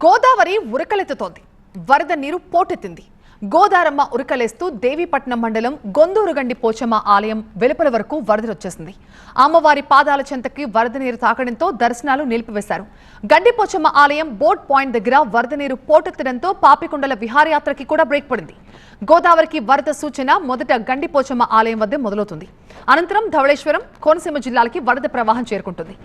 గోదావరి ఉరకలెత్తుతోంది. వరద నీరు పోటెత్తింది. గోదారమ్మ ఉరకలేస్తూ దేవీపట్నం మండలం గొందూరుగండి పోచమ్మ ఆలయం వెలుపల వరకు వరదలొచ్చేసింది. అమ్మవారి పాదాల చెంతకి వరద నీరు తాకడంతో దర్శనాలు నిలిపివేశారు. గండి పోచమ్మ ఆలయం బోట్ పాయింట్ దగ్గర వరద నీరు పోటెత్తడంతో పాపికొండల విహారయాత్రకి కూడా బ్రేక్ పడింది. గోదావరికి వరద సూచన మొదట గండి పోచమ్మ ఆలయం వద్ద మొదలవుతుంది. అనంతరం ధవళేశ్వరం, కోనసీమ జిల్లాలకి వరద ప్రవాహం చేరుకుంటుంది.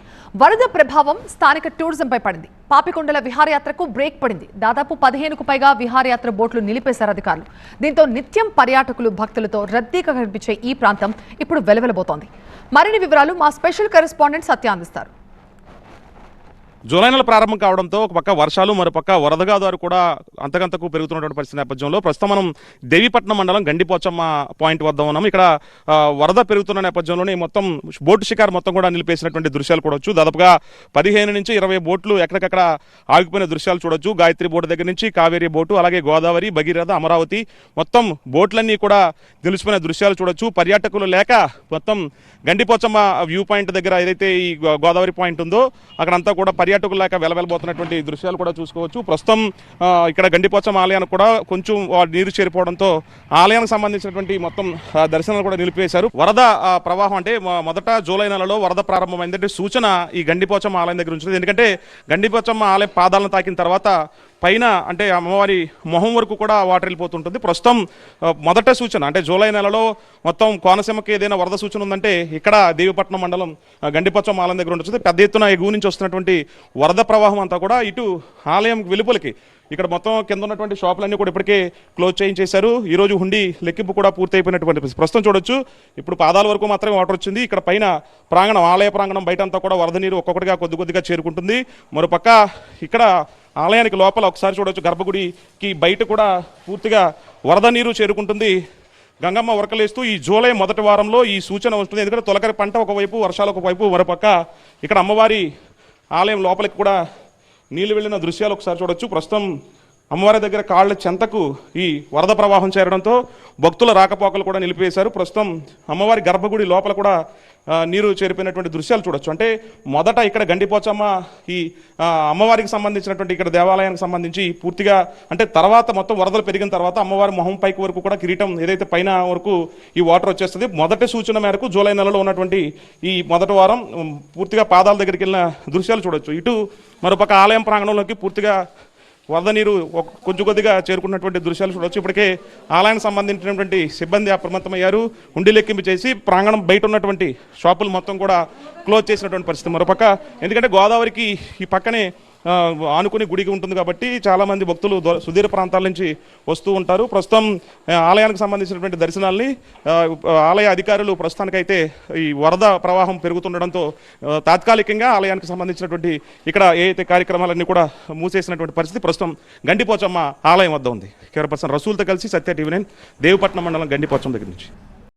వరద ప్రభావం స్థానిక టూరిజంపై పడింది. పాపికొండల విహారయాత్రకు బ్రేక్ పడింది. దాదాపు 15కు పైగా విహారయాత్ర బోట్లు నిలిపేశారు అధికారులు. దీంతో నిత్యం పర్యాటకులు, భక్తులతో రద్దీగా కనిపించే ఈ ప్రాంతం ఇప్పుడు వెలవెలబోతోంది. మరిన్ని వివరాలు మా స్పెషల్ కరెస్పాండెంట్ సత్య అందిస్తారు. జూలై నెల ప్రారంభం కావడంతో ఒక పక్క వర్షాలు, మరోపక్క వరదగా ద్వారా కూడా అంతకంతకు పెరుగుతున్నటువంటి పరిస్థితి నేపథ్యంలో ప్రస్తుతం మనం దేవీపట్నం మండలం గండిపోచమ్మ పాయింట్ వద్ద ఉన్నాం. ఇక్కడ వరద పెరుగుతున్న నేపథ్యంలోనే మొత్తం బోటు షికారు మొత్తం కూడా నిలిపేసినటువంటి దృశ్యాలు చూడొచ్చు. దాదాపుగా 15 నుంచి 20 బోట్లు ఎక్కడికక్కడ ఆగిపోయిన దృశ్యాలు చూడొచ్చు. గాయత్రి బోటు దగ్గర నుంచి కావేరీ బోటు, అలాగే గోదావరి, భగీరథ, అమరావతి మొత్తం బోట్లన్నీ కూడా నిలిచిపోయిన దృశ్యాలు చూడొచ్చు. పర్యాటకులు లేక మొత్తం గండిపోచమ్మ వ్యూ పాయింట్ దగ్గర ఏదైతే ఈ గోదావరి పాయింట్ ఉందో అక్కడంతా కూడా పర్యాటకులు లేక వెలవెలబోతున్నటువంటి దృశ్యాలు కూడా చూసుకోవచ్చు. ప్రస్తుతం ఇక్కడ గండిపోచమ్మ ఆలయానికి కూడా కొంచెం నీరు చేరిపోవడంతో ఆలయానికి సంబంధించినటువంటి మొత్తం దర్శనాలు కూడా నిలిపివేశారు. వరద ప్రవాహం అంటే మొదట జూలై నెలలో వరద ప్రారంభమైందంటే సూచన ఈ గండిపోచమ్మ ఆలయం దగ్గర ఉంటుంది. ఎందుకంటే గండిపోచమ్మ ఆలయం పాదాలను తాకిన తర్వాత పైన అంటే అమ్మవారి మొహం వరకు కూడా వాటర్ వెళ్ళిపోతుంటుంది. ప్రస్తుతం మొదట సూచన అంటే జూలై నెలలో మొత్తం కోనసీమకి ఏదైనా వరద సూచన ఉందంటే ఇక్కడ దేవీపట్నం మండలం గండిపోచమ్మ ఆలయం దగ్గర ఉంటుంది. పెద్ద ఎత్తున ఎగువ నుంచి వస్తున్నటువంటి వరద ప్రవాహం అంతా కూడా ఇటు ఆలయం వెలుపలికి ఇక్కడ మొత్తం కింద ఉన్నటువంటి షాపులన్నీ కూడా ఇప్పటికే క్లోజ్ చేయించేశారు. ఈరోజు హుండీ లెక్కింపు కూడా పూర్తి అయిపోయినటువంటి ప్రస్తుతం చూడొచ్చు. ఇప్పుడు పాదాల వరకు మాత్రమే వాటర్ వచ్చింది. ఇక్కడ పైన ప్రాంగణం, ఆలయ ప్రాంగణం బయట అంతా కూడా వరద నీరు ఒక్కొక్కటిగా కొద్దిగా చేరుకుంటుంది. మరోపక్క ఇక్కడ ఆలయానికి లోపల ఒకసారి చూడొచ్చు, గర్భగుడికి బయట కూడా పూర్తిగా వరద నీరు చేరుకుంటుంది. గంగమ్మ ఉరకలేస్తూ ఈ జూలై మొదటి వారంలో ఈ సూచన వస్తుంది. ఎందుకంటే తొలకరి పంట ఒకవైపు, వర్షాలు ఒకవైపు, మరోపక్క ఇక్కడ అమ్మవారి ఆలయం లోపలికి కూడా నీళ్లు వెళ్ళిన దృశ్యాలు ఒకసారి చూడొచ్చు. ప్రస్తుతం అమ్మవారి దగ్గర కాళ్ళ చెంతకు ఈ వరద ప్రవాహం చేరడంతో భక్తుల రాకపోకలు కూడా నిలిపివేశారు. ప్రస్తుతం అమ్మవారి గర్భగుడి లోపల కూడా నీరు చేరిపోయినటువంటి దృశ్యాలు చూడొచ్చు. అంటే మొదట ఇక్కడ గండిపోచమ్మ ఈ అమ్మవారికి సంబంధించినటువంటి ఇక్కడ దేవాలయానికి సంబంధించి పూర్తిగా అంటే తర్వాత మొత్తం వరదలు పెరిగిన తర్వాత అమ్మవారి మొహం పైకి వరకు కూడా కిరీటం ఏదైతే పైన వరకు ఈ వాటర్ వచ్చేస్తుంది. మొదటి సూచన మేరకు జూలై నెలలో ఉన్నటువంటి ఈ మొదటి వారం పూర్తిగా పాదాల దగ్గరికి వెళ్ళిన దృశ్యాలు చూడొచ్చు. ఇటు మరోపక్క ఆలయం ప్రాంగణంలోకి పూర్తిగా వరద నీరు కొద్దిగా చేరుకున్నటువంటి దృశ్యాలు చూడవచ్చు. ఇప్పటికే ఆలయానికి సంబంధించినటువంటి సిబ్బంది అప్రమత్తమయ్యారు. హుండీ లెక్కింపు చేసి ప్రాంగణం బయట ఉన్నటువంటి షాపులు మొత్తం కూడా క్లోజ్ చేసినటువంటి పరిస్థితి. మరోపక్క ఎందుకంటే గోదావరికి ఈ పక్కనే ఆనుకుని గుడికి ఉంటుంది కాబట్టి చాలామంది భక్తులు సుదూర ప్రాంతాల నుంచి వస్తూ ఉంటారు. ప్రస్తుతం ఆలయానికి సంబంధించినటువంటి దర్శనాల్ని ఆలయ అధికారులు ప్రస్తుతానికైతే ఈ వరద ప్రవాహం పెరుగుతుండడంతో తాత్కాలికంగా ఆలయానికి సంబంధించినటువంటి ఇక్కడ ఏదైతే కార్యక్రమాలన్నీ కూడా మూసేసినటువంటి పరిస్థితి ప్రస్తుతం గండిపోచమ్మ ఆలయం వద్ద ఉంది. కెమెరా పర్సన్ రసూల్తో కలిసి సత్య TV9 దేవీపట్నం మండలం గండిపోచమ్మ దగ్గర నుంచి.